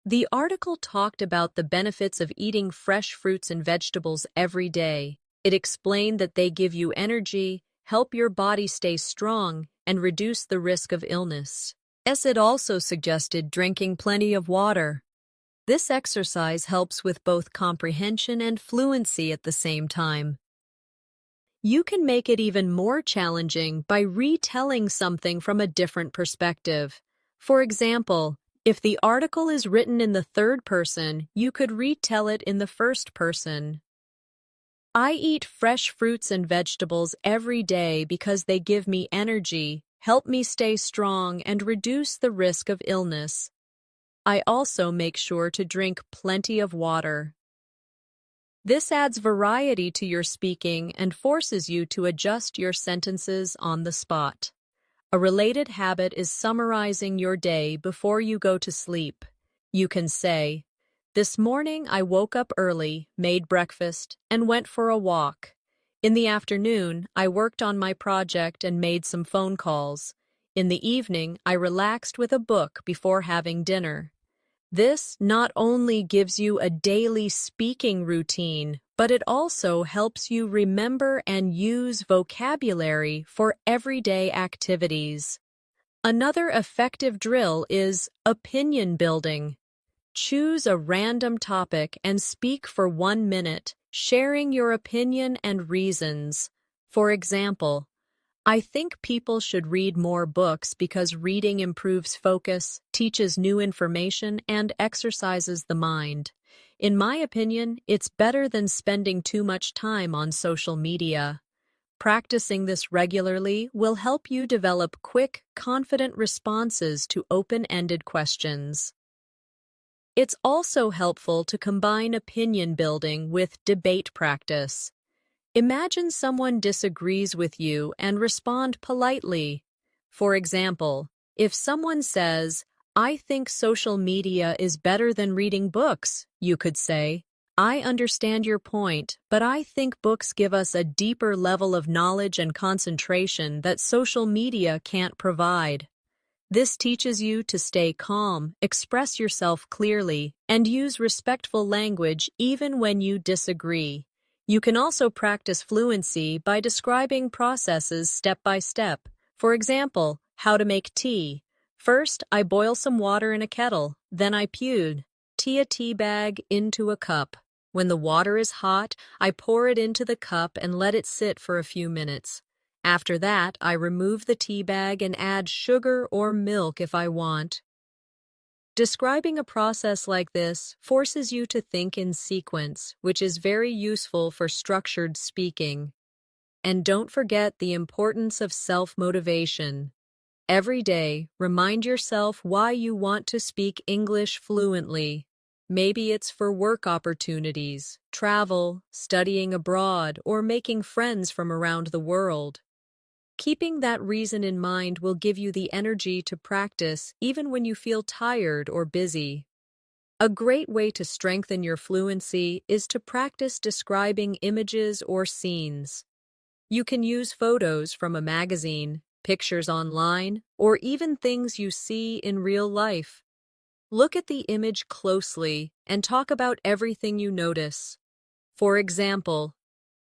the article talked about the benefits of eating fresh fruits and vegetables every day. It explained that they give you energy, help your body stay strong, and reduce the risk of illness. It also suggested drinking plenty of water. This exercise helps with both comprehension and fluency at the same time. You can make it even more challenging by retelling something from a different perspective. For example, if the article is written in the third person, you could retell it in the first person. I eat fresh fruits and vegetables every day because they give me energy, help me stay strong, and reduce the risk of illness. I also make sure to drink plenty of water. This adds variety to your speaking and forces you to adjust your sentences on the spot. A related habit is summarizing your day before you go to sleep. You can say, this morning I woke up early, made breakfast, and went for a walk. In the afternoon, I worked on my project and made some phone calls. In the evening, I relaxed with a book before having dinner. This not only gives you a daily speaking routine, but it also helps you remember and use vocabulary for everyday activities. Another effective drill is opinion building. Choose a random topic and speak for 1 minute, sharing your opinion and reasons. For example, I think people should read more books because reading improves focus, teaches new information, and exercises the mind. In my opinion, it's better than spending too much time on social media. Practicing this regularly will help you develop quick, confident responses to open-ended questions. It's also helpful to combine opinion building with debate practice. Imagine someone disagrees with you and respond politely. For example, if someone says, I think social media is better than reading books, you could say, I understand your point, but I think books give us a deeper level of knowledge and concentration that social media can't provide. This teaches you to stay calm, express yourself clearly, and use respectful language even when you disagree. You can also practice fluency by describing processes step by step. For example, how to make tea. First, I boil some water in a kettle. Then I pour a tea bag into a cup. When the water is hot, I pour it into the cup and let it sit for a few minutes. After that, I remove the tea bag and add sugar or milk if I want. Describing a process like this forces you to think in sequence, which is very useful for structured speaking. And don't forget the importance of self-motivation. Every day, remind yourself why you want to speak English fluently. Maybe it's for work opportunities, travel, studying abroad, or making friends from around the world. Keeping that reason in mind will give you the energy to practice even when you feel tired or busy. A great way to strengthen your fluency is to practice describing images or scenes. You can use photos from a magazine, pictures online, or even things you see in real life. Look at the image closely and talk about everything you notice. For example,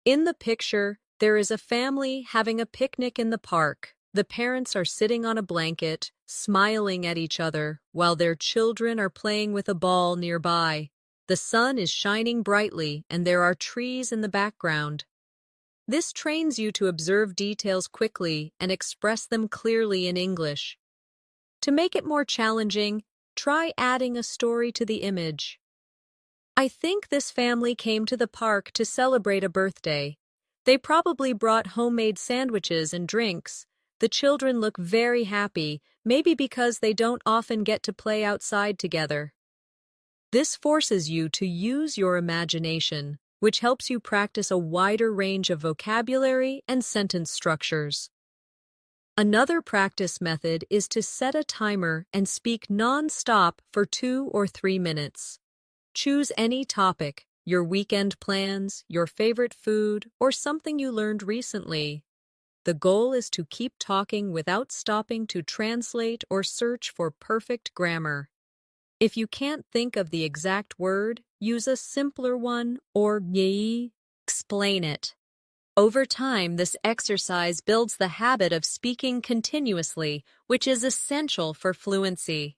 in the picture, there is a family having a picnic in the park. The parents are sitting on a blanket, smiling at each other, while their children are playing with a ball nearby. The sun is shining brightly, and there are trees in the background. This trains you to observe details quickly and express them clearly in English. To make it more challenging, try adding a story to the image. I think this family came to the park to celebrate a birthday. They probably brought homemade sandwiches and drinks. The children look very happy, maybe because they don't often get to play outside together. This forces you to use your imagination, which helps you practice a wider range of vocabulary and sentence structures. Another practice method is to set a timer and speak non-stop for 2 or 3 minutes. Choose any topic, your weekend plans, your favorite food, or something you learned recently. The goal is to keep talking without stopping to translate or search for perfect grammar. If you can't think of the exact word, use a simpler one or explain it. Over time, this exercise builds the habit of speaking continuously, which is essential for fluency.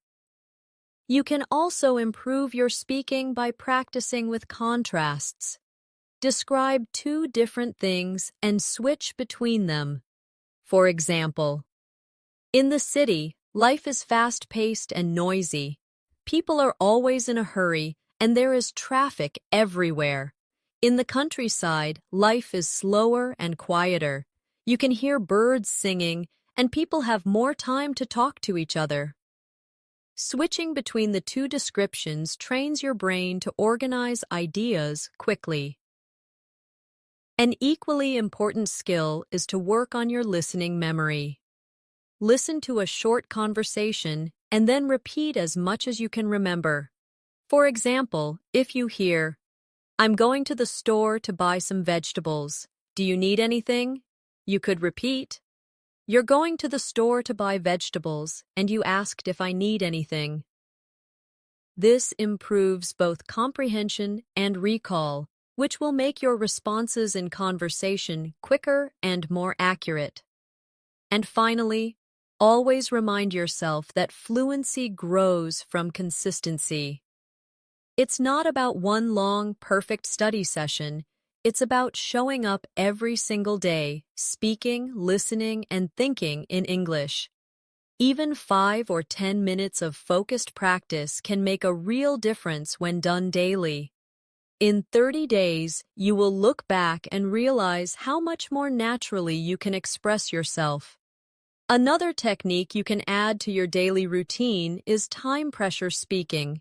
You can also improve your speaking by practicing with contrasts. Describe two different things and switch between them. For example, in the city, life is fast-paced and noisy. People are always in a hurry, and there is traffic everywhere. In the countryside, life is slower and quieter. You can hear birds singing, and people have more time to talk to each other. Switching between the two descriptions trains your brain to organize ideas quickly. An equally important skill is to work on your listening memory. Listen to a short conversation and then repeat as much as you can remember. For example, if you hear, "I'm going to the store to buy some vegetables. Do you need anything?" You could repeat, "You're going to the store to buy vegetables, and you asked if I need anything." This improves both comprehension and recall, which will make your responses in conversation quicker and more accurate. And finally, always remind yourself that fluency grows from consistency. It's not about one long, perfect study session. It's about showing up every single day, speaking, listening, and thinking in English. Even 5 or 10 minutes of focused practice can make a real difference when done daily. In 30 days, you will look back and realize how much more naturally you can express yourself. Another technique you can add to your daily routine is time pressure speaking.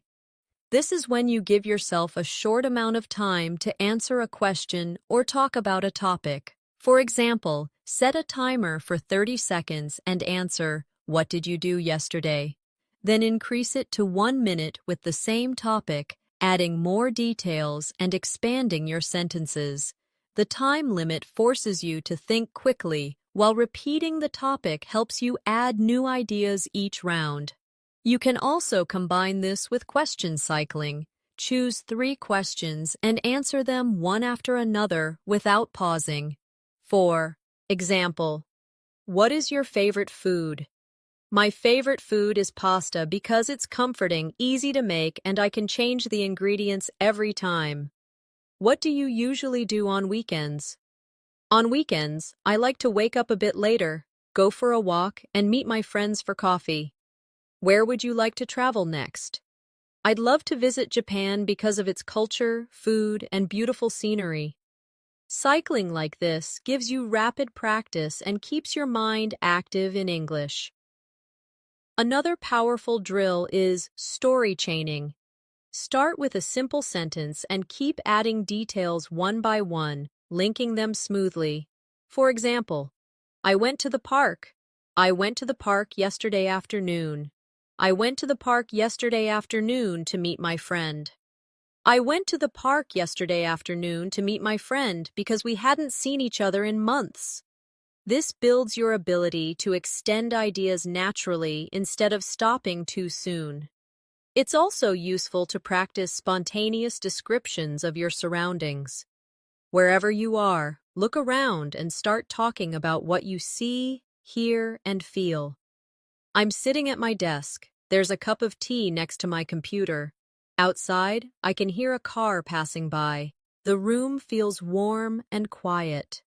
This is when you give yourself a short amount of time to answer a question or talk about a topic. For example, set a timer for 30 seconds and answer, "What did you do yesterday?" Then increase it to 1 minute with the same topic, adding more details and expanding your sentences. The time limit forces you to think quickly, while repeating the topic helps you add new ideas each round. You can also combine this with question cycling. Choose 3 questions and answer them one after another without pausing. For example, what is your favorite food? My favorite food is pasta because it's comforting, easy to make, and I can change the ingredients every time. What do you usually do on weekends? On weekends, I like to wake up a bit later, go for a walk, and meet my friends for coffee. Where would you like to travel next? I'd love to visit Japan because of its culture, food, and beautiful scenery. Cycling like this gives you rapid practice and keeps your mind active in English. Another powerful drill is story chaining. Start with a simple sentence and keep adding details one by one, linking them smoothly. For example, I went to the park. I went to the park yesterday afternoon. I went to the park yesterday afternoon to meet my friend. I went to the park yesterday afternoon to meet my friend because we hadn't seen each other in months. This builds your ability to extend ideas naturally instead of stopping too soon. It's also useful to practice spontaneous descriptions of your surroundings. Wherever you are, look around and start talking about what you see, hear, and feel. I'm sitting at my desk. There's a cup of tea next to my computer. Outside, I can hear a car passing by. The room feels warm and quiet.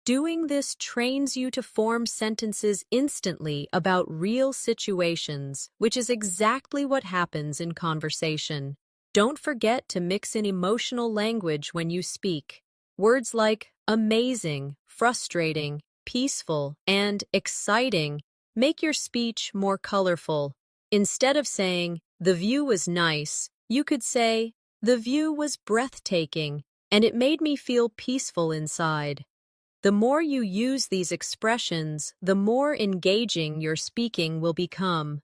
Doing this trains you to form sentences instantly about real situations, which is exactly what happens in conversation. Don't forget to mix in emotional language when you speak. Words like amazing, frustrating, peaceful, and exciting make your speech more colorful. Instead of saying, "The view was nice," you could say, "The view was breathtaking, and it made me feel peaceful inside." The more you use these expressions, the more engaging your speaking will become.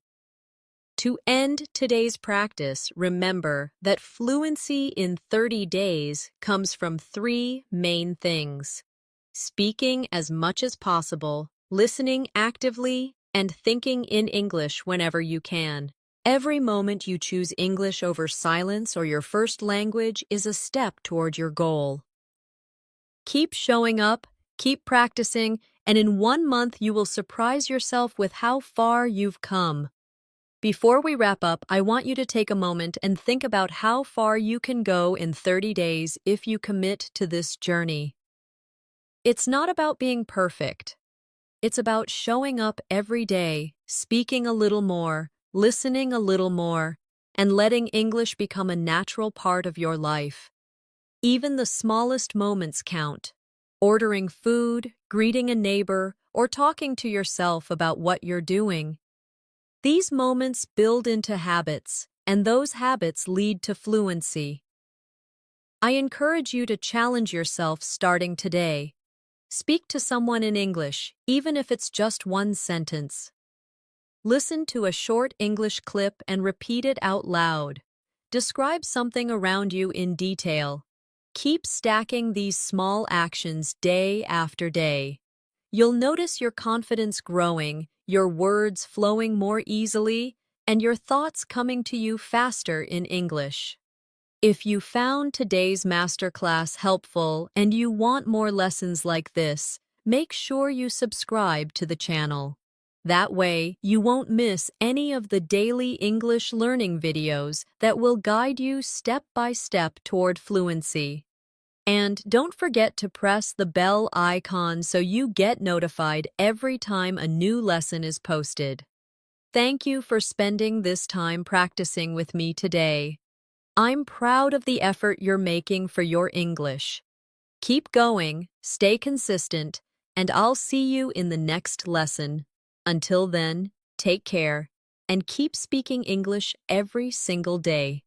To end today's practice, remember that fluency in 30 days comes from 3 main things: speaking as much as possible, listening actively, and thinking in English whenever you can. Every moment you choose English over silence or your first language is a step toward your goal. Keep showing up, keep practicing, and in 1 month you will surprise yourself with how far you've come. Before we wrap up, I want you to take a moment and think about how far you can go in 30 days if you commit to this journey. It's not about being perfect. It's about showing up every day, speaking a little more, listening a little more, and letting English become a natural part of your life. Even the smallest moments count. Ordering food, greeting a neighbor, or talking to yourself about what you're doing. These moments build into habits, and those habits lead to fluency. I encourage you to challenge yourself starting today. Speak to someone in English, even if it's just one sentence. Listen to a short English clip and repeat it out loud. Describe something around you in detail. Keep stacking these small actions day after day. You'll notice your confidence growing, your words flowing more easily, and your thoughts coming to you faster in English. If you found today's masterclass helpful and you want more lessons like this, make sure you subscribe to the channel. That way, you won't miss any of the daily English learning videos that will guide you step by step toward fluency. And don't forget to press the bell icon so you get notified every time a new lesson is posted. Thank you for spending this time practicing with me today. I'm proud of the effort you're making for your English. Keep going, stay consistent, and I'll see you in the next lesson. Until then, take care and keep speaking English every single day.